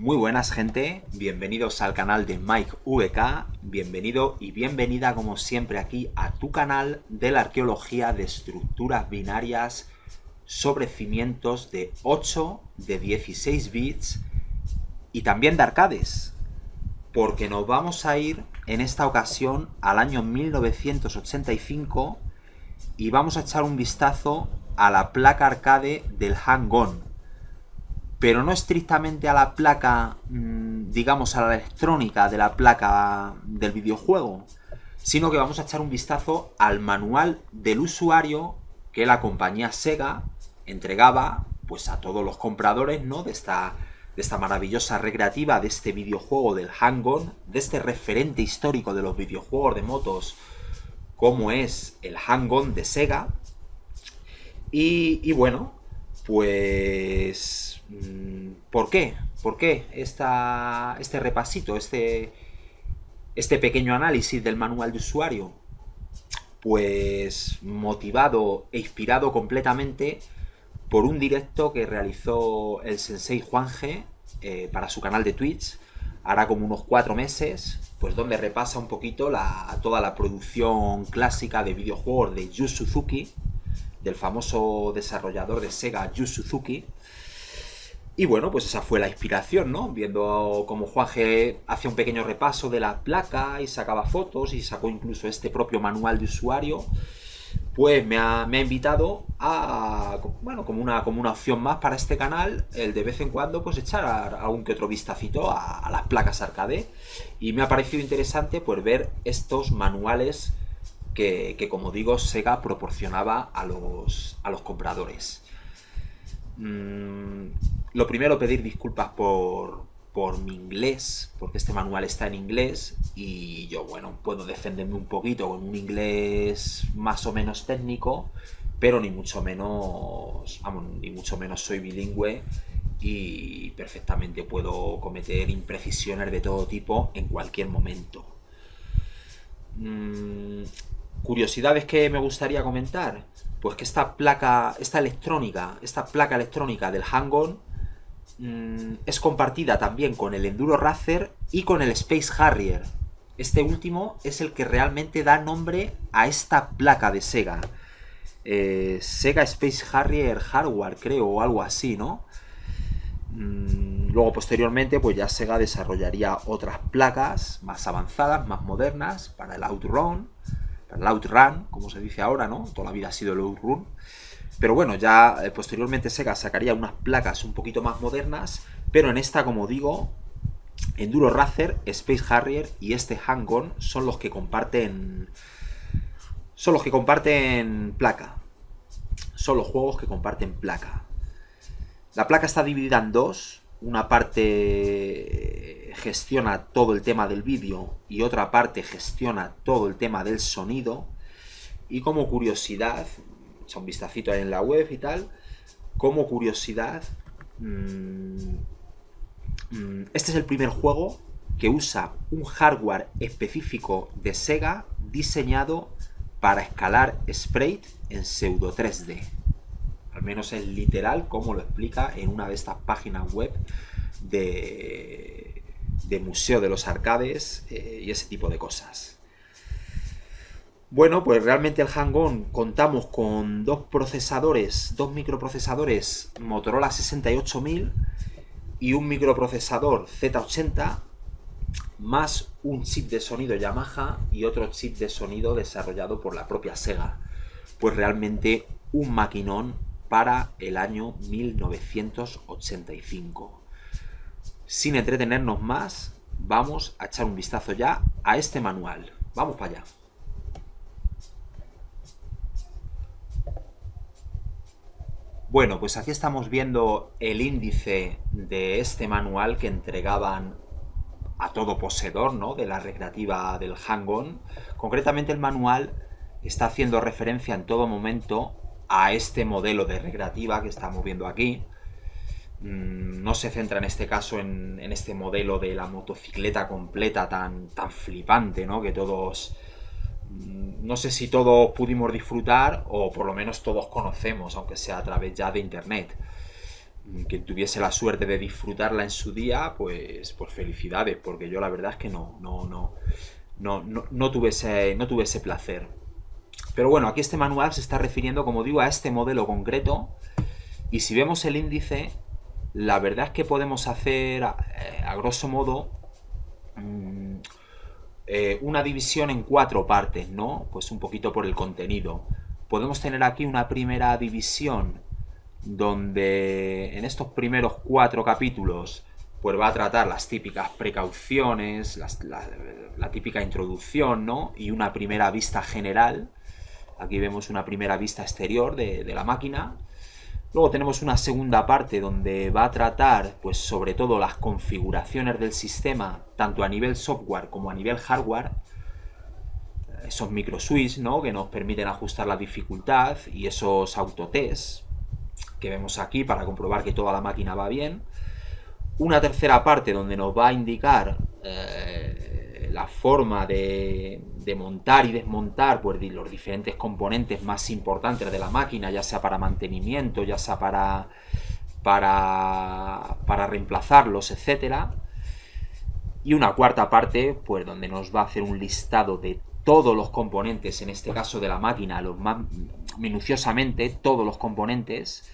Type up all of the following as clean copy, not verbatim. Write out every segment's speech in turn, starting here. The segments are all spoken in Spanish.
Muy buenas, gente, bienvenidos al canal de Mike VK, bienvenido y bienvenida como siempre aquí a tu canal de la arqueología de estructuras binarias sobre cimientos de 8, de 16 bits y también de arcades, porque nos vamos a ir en esta ocasión al año 1985 y vamos a echar un vistazo a la placa arcade del Hang-On, pero no estrictamente a la placa, digamos, a la electrónica de la placa del videojuego, sino que vamos a echar un vistazo al manual del usuario que la compañía Sega entregaba pues a todos los compradores, ¿no?, de esta maravillosa recreativa, de este videojuego del Hang-On, de este referente histórico de los videojuegos de motos como es el Hang-On de Sega. Y bueno, pues ¿por qué? ¿Por qué este repasito, este pequeño análisis del manual de usuario? Pues motivado e inspirado completamente por un directo que realizó el sensei Juanje para su canal de Twitch, hará como unos 4 meses, pues donde repasa un poquito toda la producción clásica de videojuegos de Yu Suzuki, del famoso desarrollador de Sega Yu Suzuki. Y bueno, pues esa fue la inspiración, ¿no? Viendo cómo Juanje hacía un pequeño repaso de la placa y sacaba fotos y sacó incluso este propio manual de usuario, pues me ha invitado a, bueno, como una opción más para este canal, el de vez en cuando pues echar algún que otro vistacito a las placas arcade. Y me ha parecido interesante pues ver estos manuales que como digo, Sega proporcionaba a los compradores. Lo primero, pedir disculpas por mi inglés, porque este manual está en inglés y yo, bueno, puedo defenderme un poquito con un inglés más o menos técnico, pero ni mucho menos soy bilingüe y perfectamente puedo cometer imprecisiones de todo tipo en cualquier momento. Curiosidades que me gustaría comentar, pues que esta placa electrónica del Hang-On es compartida también con el Enduro Racer y con el Space Harrier. Este último es el que realmente da nombre a esta placa de Sega. Sega Space Harrier Hardware, creo, o algo así, ¿no? Luego, posteriormente, pues ya Sega desarrollaría otras placas más avanzadas, más modernas, para el Outrun, como se dice ahora, ¿no? Toda la vida ha sido el Outrun. Pero bueno, ya posteriormente Sega sacaría unas placas un poquito más modernas, pero en esta, como digo, Enduro Racer, Space Harrier y este Hang-On son los que comparten placa. Son los juegos que comparten placa. La placa está dividida en dos. Una parte gestiona todo el tema del vídeo y otra parte gestiona todo el tema del sonido. Y como curiosidad, echa un vistacito ahí en la web y tal, como curiosidad, este es el primer juego que usa un hardware específico de Sega diseñado para escalar sprite en pseudo 3D. Al menos es literal como lo explica en una de estas páginas web de Museo de los Arcades y ese tipo de cosas. Bueno, pues realmente el Hang-On contamos con dos microprocesadores Motorola 68000 y un microprocesador Z80, más un chip de sonido Yamaha y otro chip de sonido desarrollado por la propia Sega. Pues realmente un maquinón para el año 1985. Sin entretenernos más, vamos a echar un vistazo ya a este manual. Vamos para allá. Bueno, pues aquí estamos viendo el índice de este manual que entregaban a todo poseedor, ¿no?, de la recreativa del Hang-On. Concretamente, el manual está haciendo referencia en todo momento a este modelo de recreativa que estamos viendo aquí. No se centra en este caso en este modelo de la motocicleta completa tan flipante, ¿no?, que todos, no sé si todos pudimos disfrutar o por lo menos todos conocemos, aunque sea a través ya de internet. Quien tuviese la suerte de disfrutarla en su día, pues felicidades, porque yo la verdad es que no tuve ese placer. Pero bueno, aquí este manual se está refiriendo, como digo, a este modelo concreto. Y si vemos el índice, la verdad es que podemos hacer, a grosso modo, una división en 4 partes, ¿no? Pues un poquito por el contenido. Podemos tener aquí una primera división donde en estos primeros 4 capítulos pues va a tratar las típicas precauciones, la típica introducción, ¿no? Y una primera vista general. Aquí vemos una primera vista exterior de la máquina. Luego tenemos una segunda parte donde va a tratar, pues, sobre todo las configuraciones del sistema, tanto a nivel software como a nivel hardware, esos microswitch, ¿no? Que nos permiten ajustar la dificultad, y esos autotests que vemos aquí para comprobar que toda la máquina va bien. Una tercera parte donde nos va a indicar la forma de montar y desmontar, pues, los diferentes componentes más importantes de la máquina, ya sea para mantenimiento, ya sea para reemplazarlos, etcétera. Y una cuarta parte, pues, donde nos va a hacer un listado de todos los componentes, en este caso de la máquina, los más minuciosamente, todos los componentes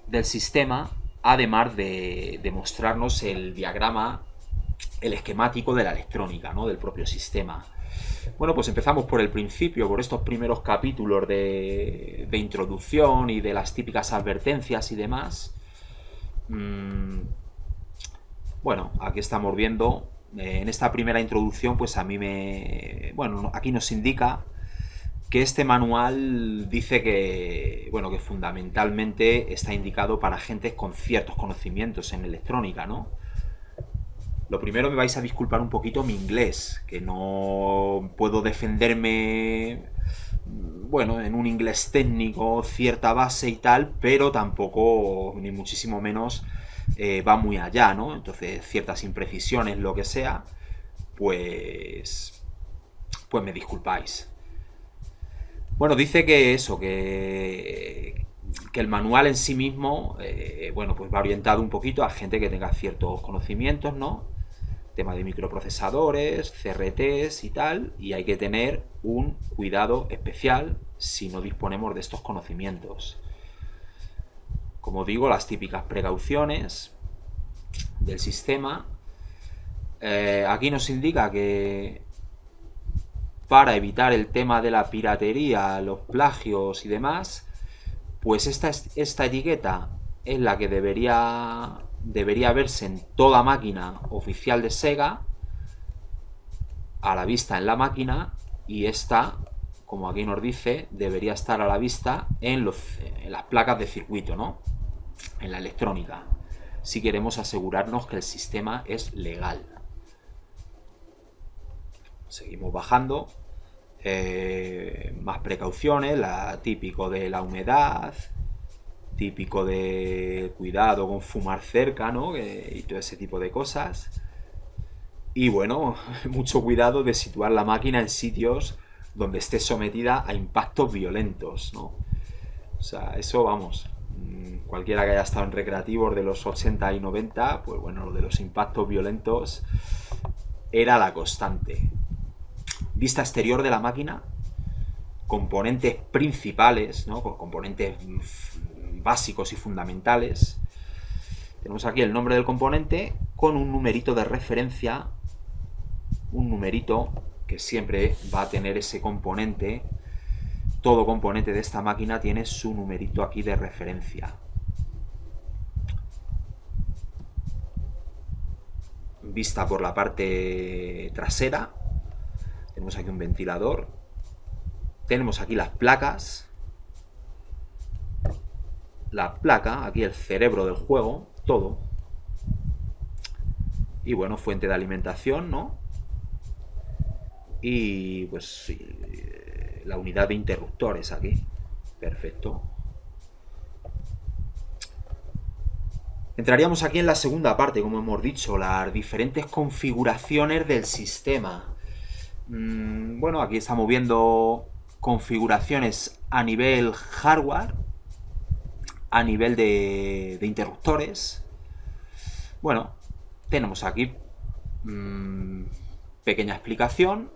del sistema, además de mostrarnos el diagrama, el esquemático de la electrónica, ¿no? Del propio sistema. Bueno, pues empezamos por el principio, por estos primeros capítulos de introducción y de las típicas advertencias y demás. Bueno, aquí estamos viendo, en esta primera introducción, pues a mí bueno, aquí nos indica que este manual dice que, bueno, que fundamentalmente está indicado para gente con ciertos conocimientos en electrónica, ¿no? Lo primero, me vais a disculpar un poquito mi inglés, que no puedo defenderme, bueno, en un inglés técnico, cierta base y tal, pero tampoco, ni muchísimo menos, va muy allá, ¿no? Entonces, ciertas imprecisiones, lo que sea, pues me disculpáis. Bueno, dice que eso, que el manual en sí mismo, bueno, pues va orientado un poquito a gente que tenga ciertos conocimientos, ¿no? Tema de microprocesadores, CRTs y tal, y hay que tener un cuidado especial si no disponemos de estos conocimientos. Como digo, las típicas precauciones del sistema. Aquí nos indica que para evitar el tema de la piratería, los plagios y demás, pues esta etiqueta es la que debería verse en toda máquina oficial de Sega, a la vista en la máquina, y esta, como aquí nos dice, debería estar a la vista en las placas de circuito, ¿no? En la electrónica, si queremos asegurarnos que el sistema es legal. Seguimos bajando. Más precauciones, típico de la humedad, típico de cuidado con fumar cerca, ¿no? Y todo ese tipo de cosas. Y bueno, mucho cuidado de situar la máquina en sitios donde esté sometida a impactos violentos, ¿no? O sea, eso, vamos, cualquiera que haya estado en recreativos de los 80 y 90, pues bueno, lo de los impactos violentos era la constante. Vista exterior de la máquina, componentes principales, ¿no? Componentes básicos y fundamentales. Tenemos aquí el nombre del componente con un numerito de referencia, un numerito que siempre va a tener ese componente. Todo componente de esta máquina tiene su numerito aquí de referencia. Vista por la parte trasera, tenemos aquí un ventilador, tenemos aquí las placas, la placa, aquí el cerebro del juego, todo. Y bueno, fuente de alimentación, ¿no? Y pues sí, la unidad de interruptores aquí. Perfecto. Entraríamos aquí en la segunda parte, como hemos dicho, las diferentes configuraciones del sistema. Bueno, aquí estamos viendo configuraciones a nivel hardware, a nivel de interruptores, bueno, tenemos aquí pequeña explicación,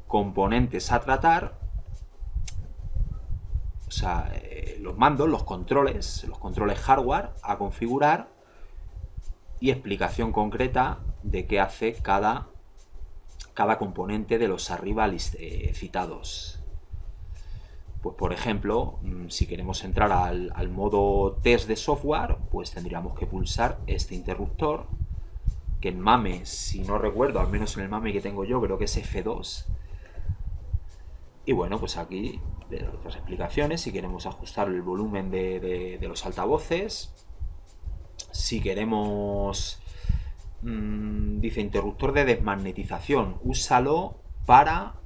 componentes a tratar, o sea, los mandos, los controles hardware a configurar y explicación concreta de qué hace cada componente de los arriba citados. Pues por ejemplo, si queremos entrar al modo test de software, pues tendríamos que pulsar este interruptor, que en MAME, si no recuerdo, al menos en el MAME que tengo yo, creo que es F2. Y bueno, pues aquí otras explicaciones, si queremos ajustar el volumen de los altavoces, si queremos, dice interruptor de desmagnetización, úsalo para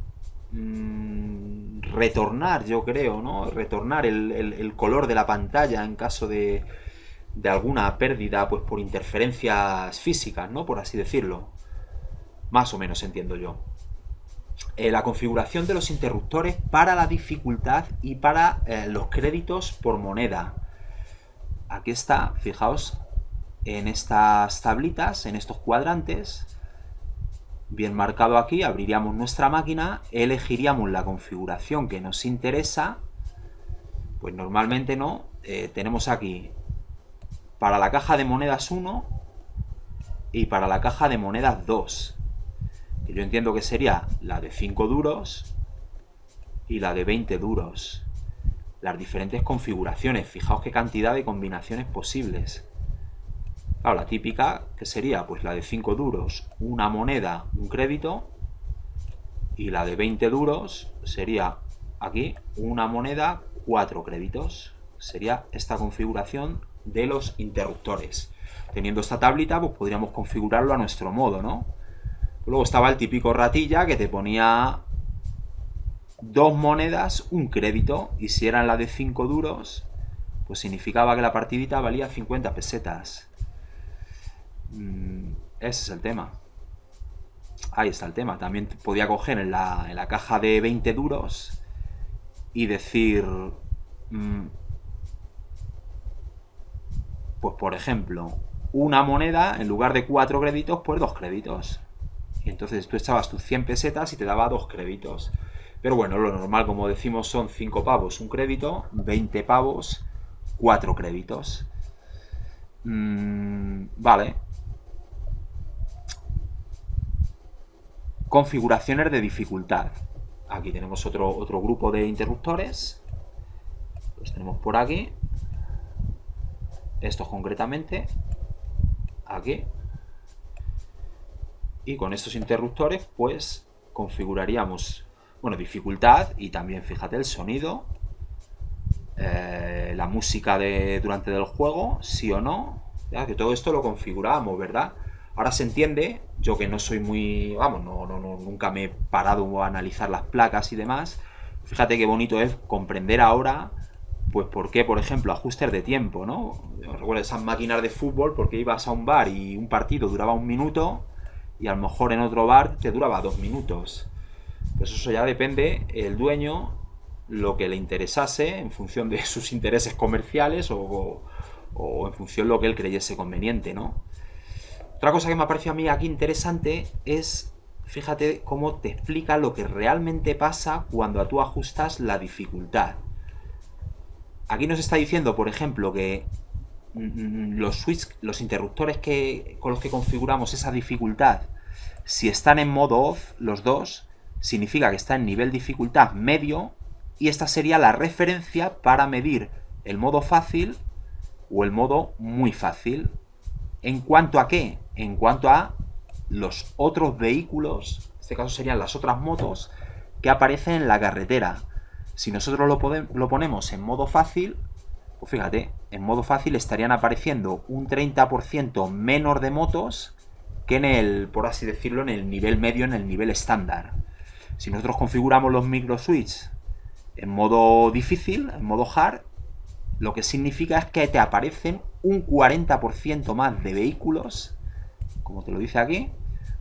retornar, yo creo, ¿no? Retornar el color de la pantalla en caso de alguna pérdida, pues por interferencias físicas, ¿no? Por así decirlo. Más o menos entiendo yo. La configuración de los interruptores para la dificultad y para los créditos por moneda. Aquí está, fijaos, en estas tablitas, en estos cuadrantes, bien marcado aquí, abriríamos nuestra máquina, elegiríamos la configuración que nos interesa, pues normalmente no, tenemos aquí para la caja de monedas 1 y para la caja de monedas 2, que yo entiendo que sería la de 5 duros y la de 20 duros. Las diferentes configuraciones, fijaos qué cantidad de combinaciones posibles. Claro, la típica, que sería pues la de 5 duros, una moneda, un crédito, y la de 20 duros sería aquí una moneda, 4 créditos. Sería esta configuración de los interruptores. Teniendo esta tablita, pues podríamos configurarlo a nuestro modo, ¿no? Luego estaba el típico ratilla que te ponía 2 monedas, un crédito, y si eran la de 5 duros, pues significaba que la partidita valía 50 pesetas. Ese es el tema. Ahí está el tema. También podía coger en la caja de 20 duros y decir, pues por ejemplo, una moneda en lugar de 4 créditos, pues 2 créditos. Y entonces tú echabas tus 100 pesetas y te daba 2 créditos. Pero bueno, lo normal, como decimos, son 5 pavos un crédito, 20 pavos, 4 créditos. Vale. Configuraciones de dificultad. Aquí tenemos otro grupo de interruptores. Los tenemos por aquí. Estos concretamente. Aquí. Y con estos interruptores, pues, configuraríamos, bueno, dificultad y también, fíjate, el sonido. La música durante el juego, sí o no. ¿Ya? Que todo esto lo configuramos, ¿verdad? Ahora se entiende, yo que no soy muy, vamos, nunca me he parado a analizar las placas y demás. Fíjate qué bonito es comprender ahora, pues por qué, por ejemplo, ajustes de tiempo, ¿no? Yo recuerdo esas máquinas de fútbol porque ibas a un bar y un partido duraba 1 minuto y a lo mejor en otro bar te duraba 2 minutos. Pues eso ya depende el dueño, lo que le interesase en función de sus intereses comerciales o en función de lo que él creyese conveniente, ¿no? Otra cosa que me ha parecido a mí aquí interesante es, fíjate cómo te explica lo que realmente pasa cuando tú ajustas la dificultad. Aquí nos está diciendo, por ejemplo, que los interruptores con los que configuramos esa dificultad, si están en modo off, los dos, significa que está en nivel dificultad medio, y esta sería la referencia para medir el modo fácil o el modo muy fácil. ¿En cuanto a qué? En cuanto a los otros vehículos, en este caso serían las otras motos, que aparecen en la carretera. Si nosotros lo ponemos en modo fácil, pues fíjate, en modo fácil estarían apareciendo un 30% menos de motos que en el, por así decirlo, en el nivel medio, en el nivel estándar. Si nosotros configuramos los microswitch en modo difícil, en modo hard, lo que significa es que te aparecen un 40% más de vehículos, como te lo dice aquí,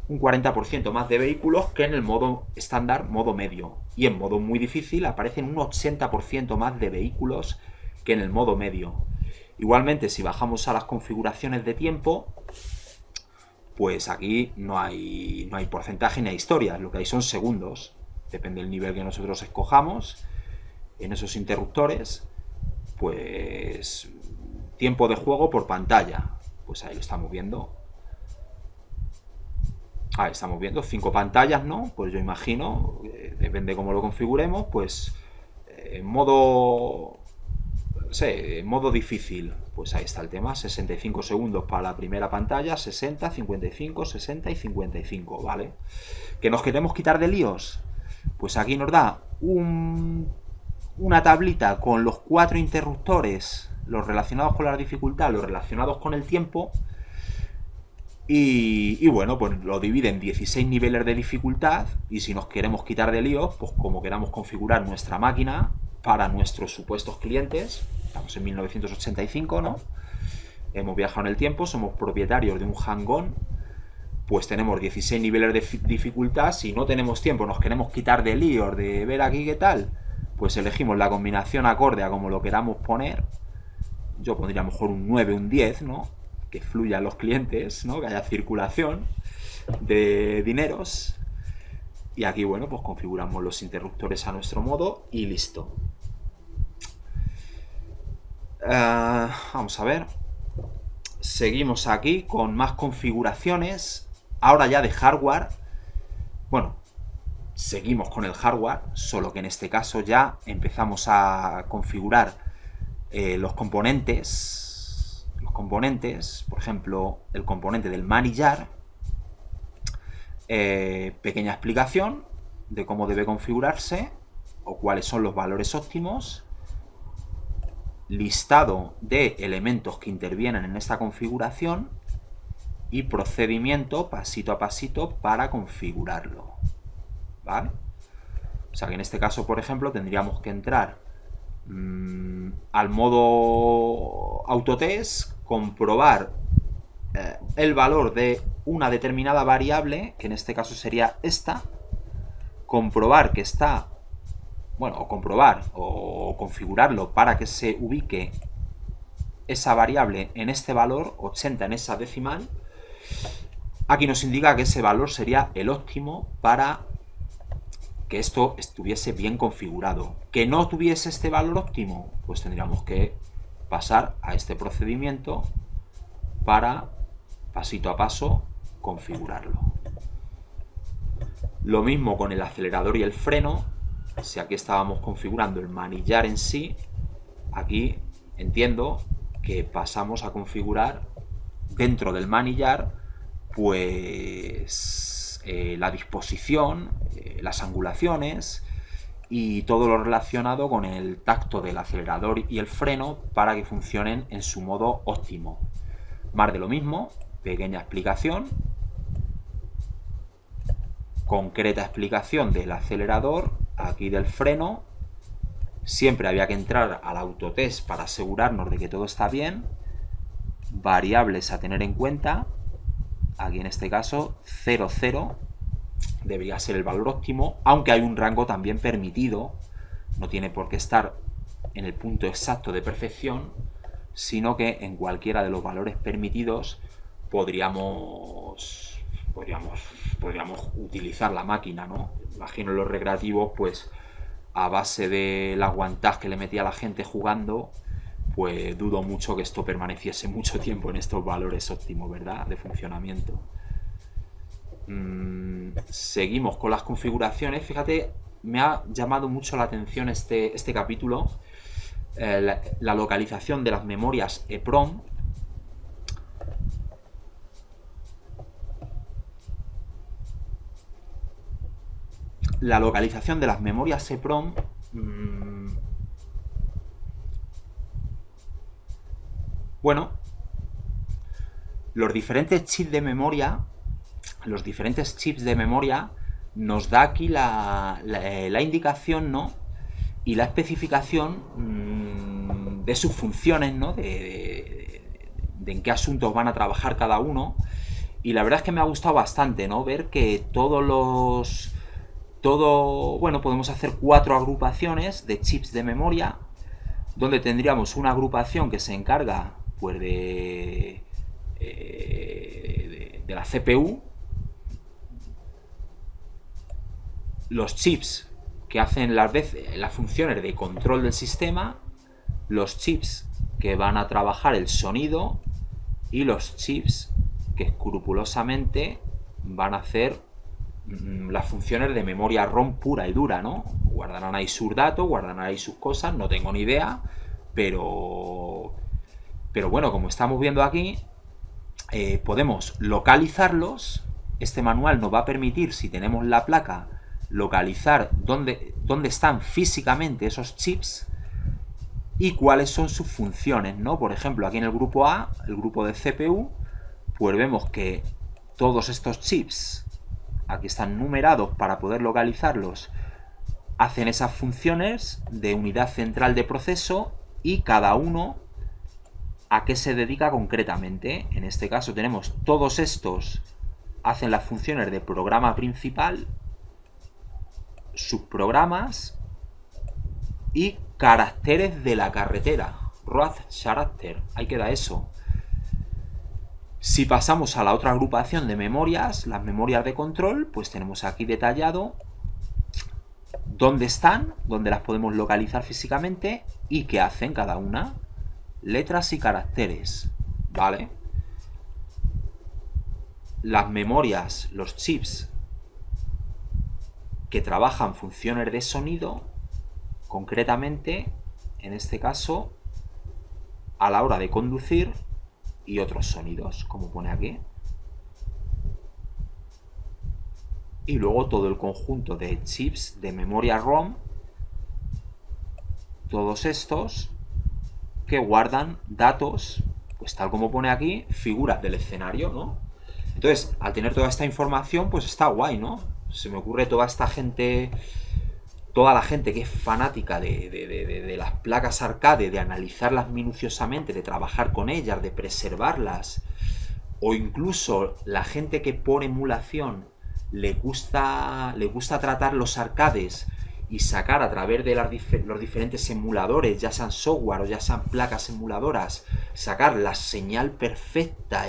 un 40% más de vehículos que en el modo estándar, modo medio. Y en modo muy difícil aparecen un 80% más de vehículos que en el modo medio. Igualmente, si bajamos a las configuraciones de tiempo, pues aquí no hay porcentaje ni hay historia, lo que hay son segundos. Depende del nivel que nosotros escojamos en esos interruptores, pues tiempo de juego por pantalla. Pues ahí lo estamos viendo. Ahí estamos viendo 5 pantallas, ¿no? Pues yo imagino, depende de cómo lo configuremos, pues en modo, no sé, en modo difícil, pues ahí está el tema, 65 segundos para la primera pantalla, 60, 55, 60 y 55, ¿vale? ¿Que nos queremos quitar de líos? Pues aquí nos da una tablita con los 4 interruptores, los relacionados con la dificultad, los relacionados con el tiempo. Y bueno, pues lo divide en 16 niveles de dificultad, y si nos queremos quitar de líos, pues como queramos configurar nuestra máquina para nuestros supuestos clientes. Estamos en 1985, ¿no? Hemos viajado en el tiempo, somos propietarios de un Hang-On, pues tenemos 16 niveles de dificultad. Si no tenemos tiempo, nos queremos quitar de líos, de ver aquí qué tal, pues elegimos la combinación acorde a como lo queramos poner. Yo pondría a lo mejor un 9, un 10, ¿no? Que fluyan los clientes, ¿no? Que haya circulación de dineros. Y aquí, bueno, pues configuramos los interruptores a nuestro modo y listo. Vamos a ver. Seguimos aquí con más configuraciones. Ahora ya de hardware. Bueno, seguimos con el hardware, solo que en este caso ya empezamos a configurar los componentes, por ejemplo, el componente del manillar. Pequeña explicación de cómo debe configurarse o cuáles son los valores óptimos, listado de elementos que intervienen en esta configuración y procedimiento pasito a pasito para configurarlo, ¿vale? O sea que en este caso, por ejemplo, tendríamos que entrar al modo autotest, comprobar el valor de una determinada variable, que en este caso sería esta, comprobar que está, bueno, o comprobar o configurarlo para que se ubique esa variable en este valor, 80 en esa decimal. Aquí nos indica que ese valor sería el óptimo para que esto estuviese bien configurado. Que no tuviese este valor óptimo, pues tendríamos que pasar a este procedimiento para, pasito a paso, configurarlo. Lo mismo con el acelerador y el freno. Si aquí estábamos configurando el manillar en sí, aquí entiendo que pasamos a configurar dentro del manillar, pues la disposición, las angulaciones y todo lo relacionado con el tacto del acelerador y el freno para que funcionen en su modo óptimo. Más de lo mismo, pequeña explicación, concreta explicación del acelerador, aquí del freno. Siempre había que entrar al autotest para asegurarnos de que todo está bien. Variables a tener en cuenta, aquí en este caso 0,0 debería ser el valor óptimo, aunque hay un rango también permitido, no tiene por qué estar en el punto exacto de perfección, sino que en cualquiera de los valores permitidos podríamos utilizar la máquina, ¿no? Imagino los recreativos, pues a base del aguantaz que le metía a la gente jugando, pues dudo mucho que esto permaneciese mucho tiempo en estos valores óptimos, ¿verdad?, de funcionamiento. Seguimos con las configuraciones. Fíjate, me ha llamado mucho la atención este capítulo, la localización de las memorias EEPROM. La localización de las memorias EEPROM bueno, los diferentes chips de memoria nos da aquí la indicación, ¿no?, y la especificación de sus funciones, ¿no?, de en qué asuntos van a trabajar cada uno. Y la verdad es que me ha gustado bastante, ¿no?, ver que bueno, podemos hacer 4 agrupaciones de chips de memoria. donde tendríamos una agrupación que se encarga pues de la CPU, los chips que hacen las funciones de control del sistema, los chips que van a trabajar el sonido y los chips que escrupulosamente van a hacer las funciones de memoria ROM pura y dura, ¿no? Guardarán ahí sus datos, guardarán ahí sus cosas, no tengo ni idea, pero bueno, como estamos viendo aquí, podemos localizarlos. Este manual nos va a permitir, si tenemos la placa, localizar dónde están físicamente esos chips y cuáles son sus funciones, ¿no? Por ejemplo, aquí en el grupo A, el grupo de CPU, pues vemos que todos estos chips, aquí están numerados para poder localizarlos, hacen esas funciones de unidad central de proceso y cada uno a qué se dedica concretamente. En este caso tenemos todos estos hacen las funciones de programa principal, subprogramas y caracteres de la carretera. Road Character, ahí queda eso. Si pasamos a la otra agrupación de memorias, las memorias de control, pues tenemos aquí detallado dónde están, dónde las podemos localizar físicamente y qué hacen cada una. Letras y caracteres, ¿vale? Las memorias, los chips que trabajan funciones de sonido, concretamente, en este caso, a la hora de conducir y otros sonidos, como pone aquí. Y luego todo el conjunto de chips de memoria ROM, todos estos que guardan datos, pues tal como pone aquí, figuras del escenario, ¿no? Entonces, al tener toda esta información, pues está guay, ¿no? Se me ocurre toda esta gente, toda la gente que es fanática de las placas arcade, de analizarlas minuciosamente, de trabajar con ellas, de preservarlas, o incluso la gente que por emulación le gusta tratar los arcades y sacar a través de los diferentes emuladores, ya sean software o ya sean placas emuladoras, sacar la señal perfecta,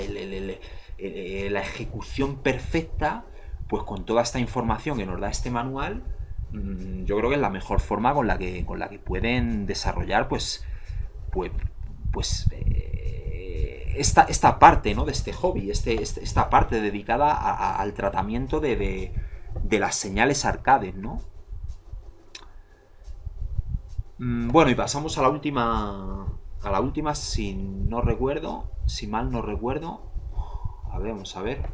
la ejecución perfecta, pues con toda esta información que nos da este manual, yo creo que es la mejor forma con la que pueden desarrollar esta parte, ¿no?, de este hobby, esta parte dedicada al tratamiento de las señales arcades, ¿no? Bueno, y pasamos a la última, si mal no recuerdo. A ver, vamos a ver.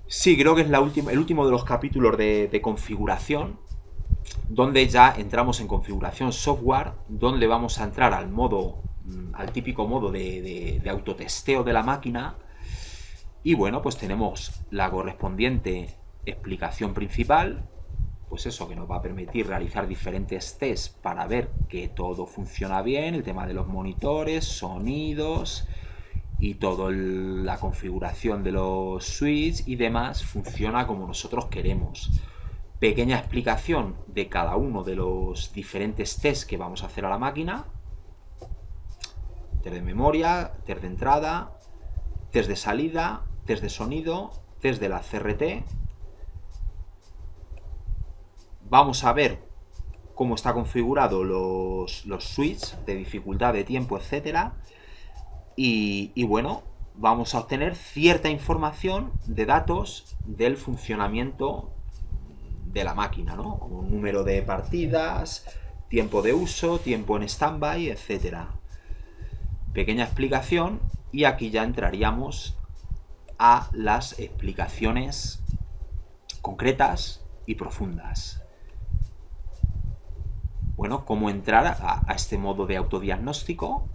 Sí, creo que es el último de los capítulos de configuración, donde ya entramos en configuración software, donde vamos a entrar al típico modo de autotesteo de la máquina. Y bueno, pues tenemos la correspondiente explicación principal, pues eso, que nos va a permitir realizar diferentes tests para ver que todo funciona bien, el tema de los monitores, sonidos y toda la configuración de los switches y demás funciona como nosotros queremos. Pequeña explicación de cada uno de los diferentes tests que vamos a hacer a la máquina. Test de memoria, test de entrada, test de salida, test de sonido, test de la CRT. Vamos a ver cómo está configurado los switches de dificultad, de tiempo, etcétera. Y bueno, vamos a obtener cierta información de datos del funcionamiento de la máquina, ¿no? Como número de partidas, tiempo de uso, tiempo en standby, etcétera. Pequeña explicación, y aquí ya entraríamos a las explicaciones concretas y profundas. Bueno, cómo entrar a este modo de autodiagnóstico.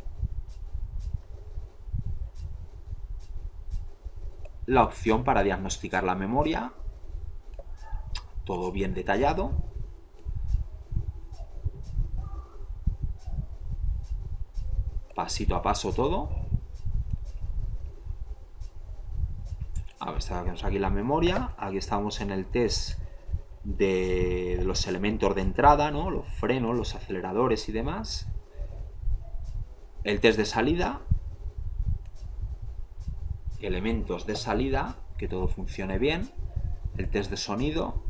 La opción para diagnosticar la memoria. Todo bien detallado. Pasito a paso todo. A ver, tenemos aquí la memoria. Aquí estamos en el test de los elementos de entrada, ¿no? Los frenos, los aceleradores y demás. El test de salida. Elementos de salida, que todo funcione bien. El test de sonido.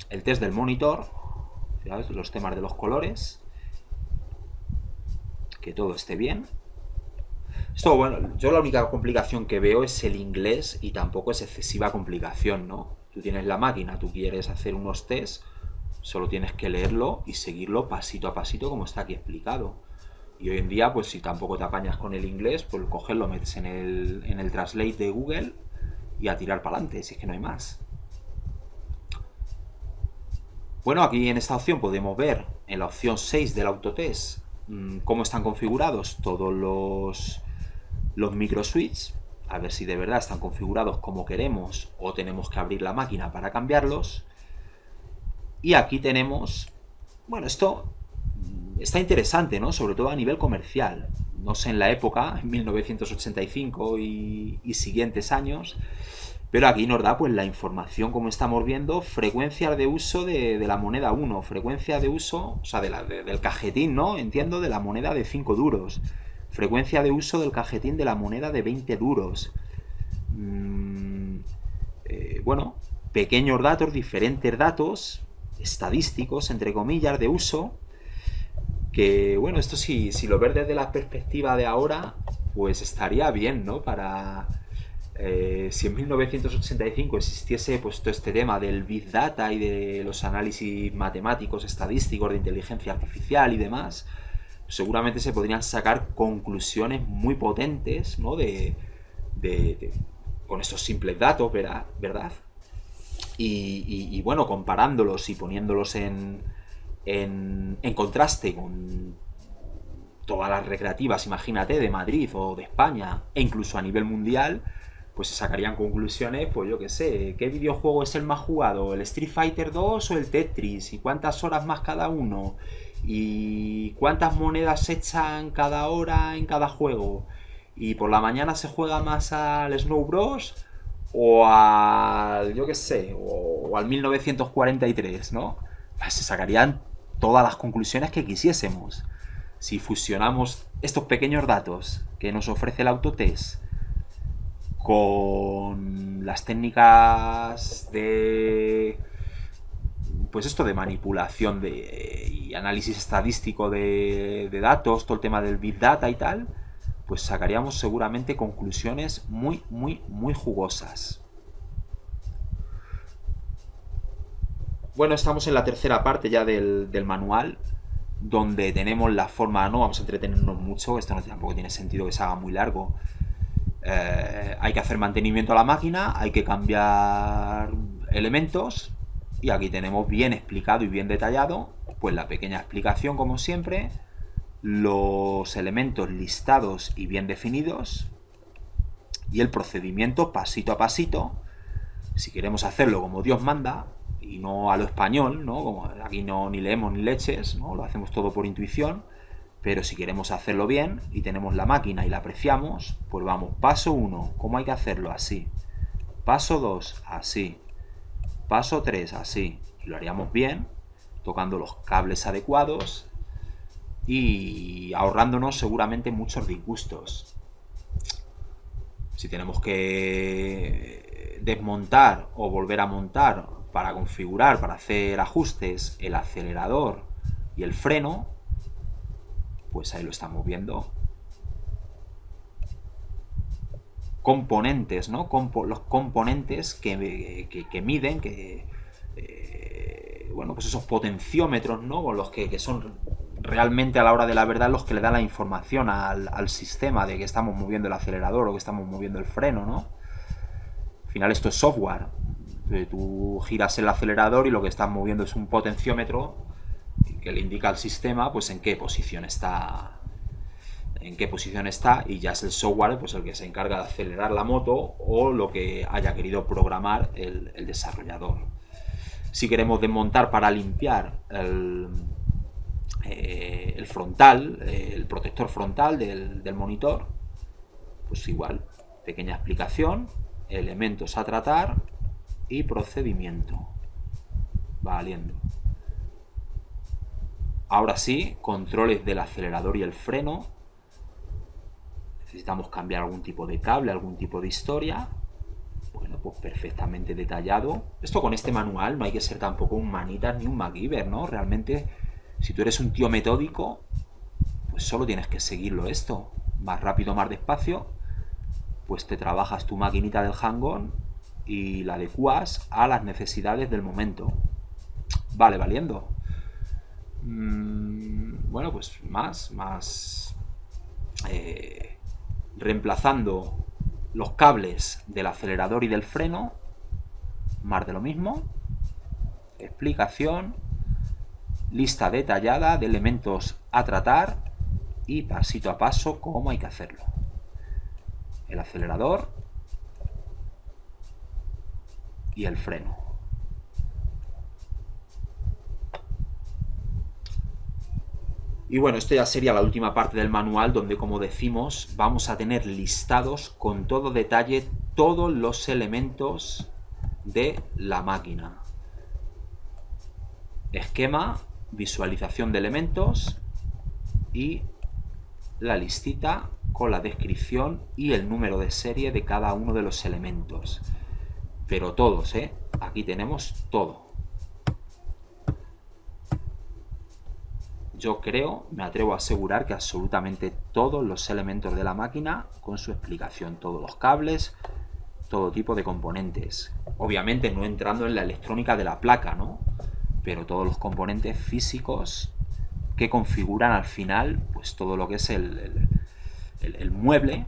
El test del monitor. Fijaos, los temas de los colores. Que todo esté bien. Esto, bueno, yo la única complicación que veo es el inglés y tampoco es excesiva complicación, ¿no? Tú tienes la máquina, tú quieres hacer unos tests, solo tienes que leerlo y seguirlo pasito a pasito como está aquí explicado. Y hoy en día, pues si tampoco te apañas con el inglés, pues coges, lo metes en el Translate de Google y a tirar para adelante, si es que no hay más. Bueno, aquí en esta opción podemos ver, en la opción 6 del autotest, cómo están configurados todos los microswitches, a ver si de verdad están configurados como queremos o tenemos que abrir la máquina para cambiarlos. Y aquí tenemos, bueno, esto está interesante, ¿no? Sobre todo a nivel comercial. No sé en la época, en 1985 y siguientes años, pero aquí nos da pues la información, como estamos viendo, frecuencias de uso de la moneda 1, frecuencia de uso, o sea, del cajetín, ¿no? Entiendo, de la moneda de 5 duros. Frecuencia de uso del cajetín de la moneda de 20 duros. Bueno, pequeños datos, diferentes datos, estadísticos, entre comillas, de uso, que, bueno, esto si lo ves desde la perspectiva de ahora, pues estaría bien, ¿no? Para... si en 1985 existiese pues todo este tema del Big Data y de los análisis matemáticos, estadísticos, de inteligencia artificial y demás, seguramente se podrían sacar conclusiones muy potentes, ¿no? Con estos simples datos, ¿verdad? Y bueno, comparándolos y poniéndolos en contraste con todas las recreativas, imagínate, de Madrid o de España, e incluso a nivel mundial, pues se sacarían conclusiones, pues yo qué sé, ¿qué videojuego es el más jugado? ¿El Street Fighter 2 o el Tetris? ¿Y cuántas horas más cada uno? ¿Y cuántas monedas se echan cada hora en cada juego? ¿Y por la mañana se juega más al Snow Bros? O al, yo qué sé, o al 1943, ¿no? Pues se sacarían todas las conclusiones que quisiésemos. Si fusionamos estos pequeños datos que nos ofrece el autotest con las técnicas de, pues esto, de manipulación y análisis estadístico de datos, todo el tema del Big Data y tal, pues sacaríamos seguramente conclusiones muy, muy, muy jugosas. Bueno, estamos en la tercera parte ya del manual, donde tenemos la forma, no vamos a entretenernos mucho, esto no tampoco tiene sentido que se haga muy largo. Hay que hacer mantenimiento a la máquina, hay que cambiar elementos, y aquí tenemos bien explicado y bien detallado pues la pequeña explicación, como siempre, los elementos listados y bien definidos, y el procedimiento pasito a pasito, si queremos hacerlo como Dios manda y no a lo español, ¿no? Como aquí no ni leemos ni leches, ¿no? Lo hacemos todo por intuición. Pero si queremos hacerlo bien y tenemos la máquina y la apreciamos, pues vamos, paso 1, ¿cómo hay que hacerlo? Así. Paso 2, así. Paso 3, así. Y lo haríamos bien, tocando los cables adecuados y ahorrándonos seguramente muchos disgustos. Si tenemos que desmontar o volver a montar para configurar, para hacer ajustes, el acelerador y el freno, pues ahí lo estamos viendo. Componentes, ¿no? Los componentes que miden, bueno, pues esos potenciómetros, ¿no? Con los que son realmente a la hora de la verdad los que le dan la información al sistema de que estamos moviendo el acelerador o que estamos moviendo el freno, ¿no? Al final esto es software. Tú giras el acelerador y lo que estás moviendo es un potenciómetro que le indica al sistema pues en qué posición está, y ya es el software pues el que se encarga de acelerar la moto o lo que haya querido programar el desarrollador. Si queremos desmontar para limpiar el frontal, el protector frontal del monitor, pues igual, pequeña explicación, elementos a tratar y procedimiento. Valiendo. Ahora sí, controles del acelerador y el freno. Necesitamos cambiar algún tipo de cable, algún tipo de historia. Bueno, pues perfectamente detallado. Esto con este manual no hay que ser tampoco un manitas ni un MacGyver, ¿no? Realmente, si tú eres un tío metódico, pues solo tienes que seguirlo esto. Más rápido, más despacio, pues te trabajas tu maquinita del hang-on y la adecuas a las necesidades del momento. Vale, valiendo. Bueno, pues más reemplazando los cables del acelerador y del freno, más de lo mismo. Explicación, lista detallada de elementos a tratar y pasito a paso cómo hay que hacerlo. El acelerador y el freno. Y bueno, esto ya sería la última parte del manual donde, como decimos, vamos a tener listados con todo detalle todos los elementos de la máquina. Esquema, visualización de elementos y la listita con la descripción y el número de serie de cada uno de los elementos. Pero todos, ¿eh? Aquí tenemos todo. Yo creo, me atrevo a asegurar que absolutamente todos los elementos de la máquina con su explicación, todos los cables, todo tipo de componentes. Obviamente no entrando en la electrónica de la placa, ¿no? Pero todos los componentes físicos que configuran al final pues todo lo que es el mueble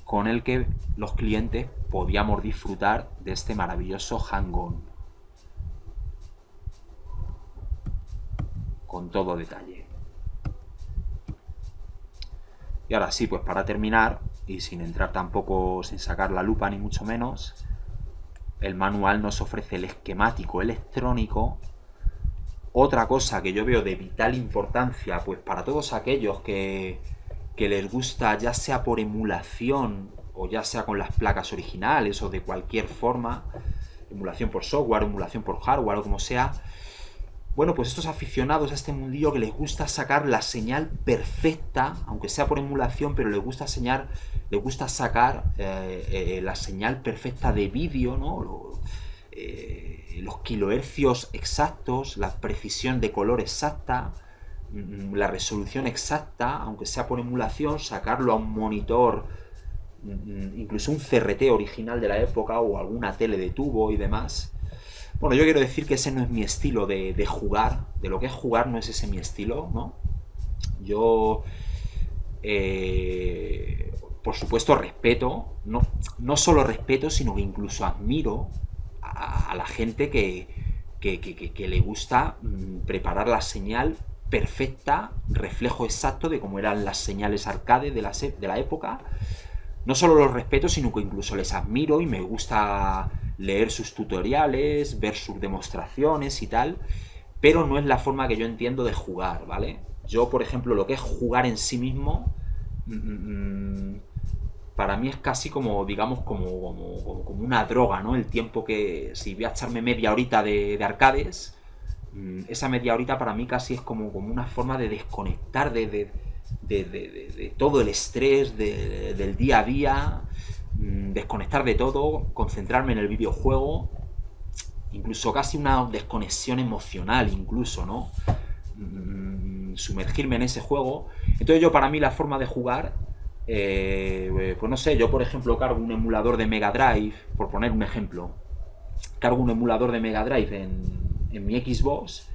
con el que los clientes podíamos disfrutar de este maravilloso hang-on. Con todo detalle. Y ahora sí, pues para terminar, y sin entrar tampoco, sin sacar la lupa ni mucho menos, el manual nos ofrece el esquemático electrónico. Otra cosa que yo veo de vital importancia, pues para todos aquellos que les gusta, ya sea por emulación o ya sea con las placas originales o de cualquier forma, emulación por software, emulación por hardware o como sea. Bueno, pues estos aficionados a este mundillo que les gusta sacar la señal perfecta, aunque sea por emulación, pero les gusta sacar la señal perfecta de vídeo, ¿no? Los kilohercios exactos, la precisión de color exacta, la resolución exacta, aunque sea por emulación, sacarlo a un monitor, incluso un CRT original de la época o alguna tele de tubo y demás. Bueno, yo quiero decir que ese no es mi estilo de jugar, de lo que es jugar no es ese mi estilo, ¿no? Yo, por supuesto, respeto, no solo respeto, sino que incluso admiro a la gente que le gusta preparar la señal perfecta, reflejo exacto de cómo eran las señales arcade de la época. No solo los respeto, sino que incluso les admiro y me gusta leer sus tutoriales, ver sus demostraciones y tal, pero no es la forma que yo entiendo de jugar, ¿vale? Yo, por ejemplo, lo que es jugar en sí mismo, para mí es casi como, digamos, como una droga, ¿no? El tiempo que, si voy a echarme media horita de arcades, esa media horita para mí casi es como una forma de desconectar de todo el estrés del día a día, desconectar de todo, concentrarme en el videojuego, incluso casi una desconexión emocional incluso, ¿no? Sumergirme en ese juego. Entonces yo, para mí, la forma de jugar, pues no sé, yo por ejemplo cargo un emulador de Mega Drive, por poner un ejemplo, cargo un emulador de Mega Drive en mi Xbox,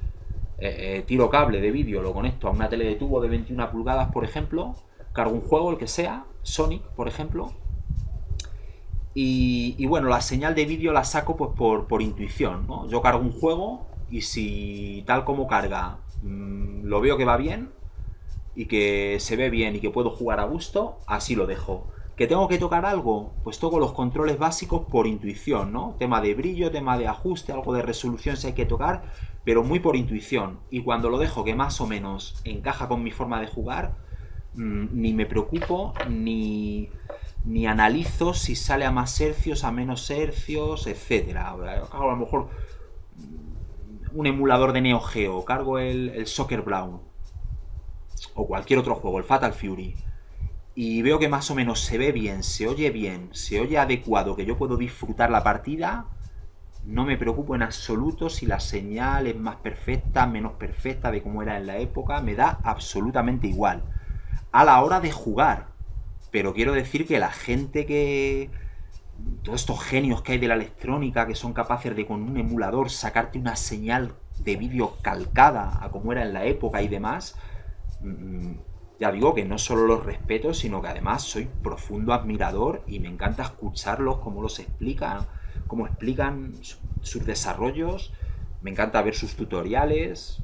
tiro cable de vídeo, lo conecto a una tele de tubo de 21 pulgadas, por ejemplo, cargo un juego, el que sea, Sonic, por ejemplo, y bueno, la señal de vídeo la saco pues por intuición, ¿no? Yo cargo un juego y si tal como carga lo veo que va bien y que se ve bien y que puedo jugar a gusto, así lo dejo. ¿Que tengo que tocar algo? Pues toco los controles básicos por intuición, ¿no? Tema de brillo, tema de ajuste, algo de resolución si hay que tocar, pero muy por intuición. Y cuando lo dejo que más o menos encaja con mi forma de jugar, ni me preocupo, ni ni analizo si sale a más hercios, a menos hercios, etcétera. A lo mejor un emulador de Neo Geo, cargo el Soccer Brawl o cualquier otro juego, el Fatal Fury, y veo que más o menos se ve bien, se oye adecuado, que yo puedo disfrutar la partida, no me preocupo en absoluto si la señal es más perfecta, menos perfecta de cómo era en la época, me da absolutamente igual. A la hora de jugar, pero quiero decir que la gente todos estos genios que hay de la electrónica, que son capaces de con un emulador sacarte una señal de vídeo calcada a como era en la época y demás, ya digo que no solo los respeto, sino que además soy profundo admirador y me encanta escucharlos, cómo los explican, cómo explican sus desarrollos, me encanta ver sus tutoriales.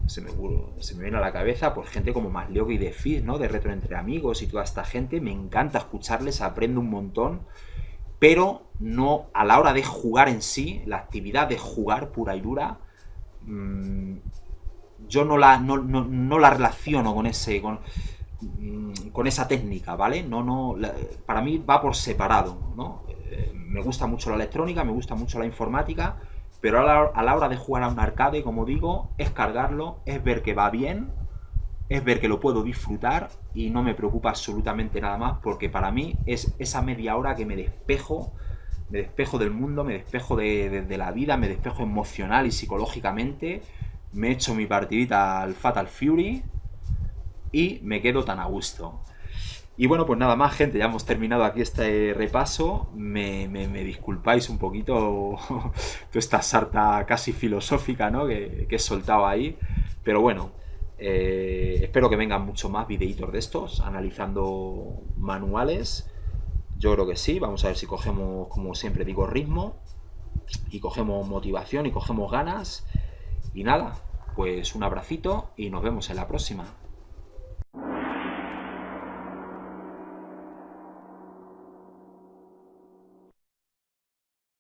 Se me viene a la cabeza pues gente como Masleo y de Fizz, ¿no? De Retro Entre Amigos y toda esta gente, me encanta escucharles, aprendo un montón, pero no a la hora de jugar en sí, la actividad de jugar pura y dura, yo no la relaciono con esa técnica, ¿vale? Para mí va por separado, ¿no? Me gusta mucho la electrónica, me gusta mucho la informática, pero a la hora de jugar a un arcade, como digo, es cargarlo, es ver que va bien, es ver que lo puedo disfrutar y no me preocupa absolutamente nada más, porque para mí es esa media hora que me despejo del mundo, me despejo de la vida, me despejo emocional y psicológicamente, me echo mi partidita al Fatal Fury y me quedo tan a gusto. Y bueno, pues nada más, gente, ya hemos terminado aquí este repaso. Me disculpáis un poquito toda esta sarta casi filosófica, ¿no? que he soltado ahí. Pero bueno, espero que vengan mucho más videitos de estos, analizando manuales. Yo creo que sí, vamos a ver si cogemos, como siempre digo, ritmo, y cogemos motivación y cogemos ganas. Y nada, pues un abracito y nos vemos en la próxima.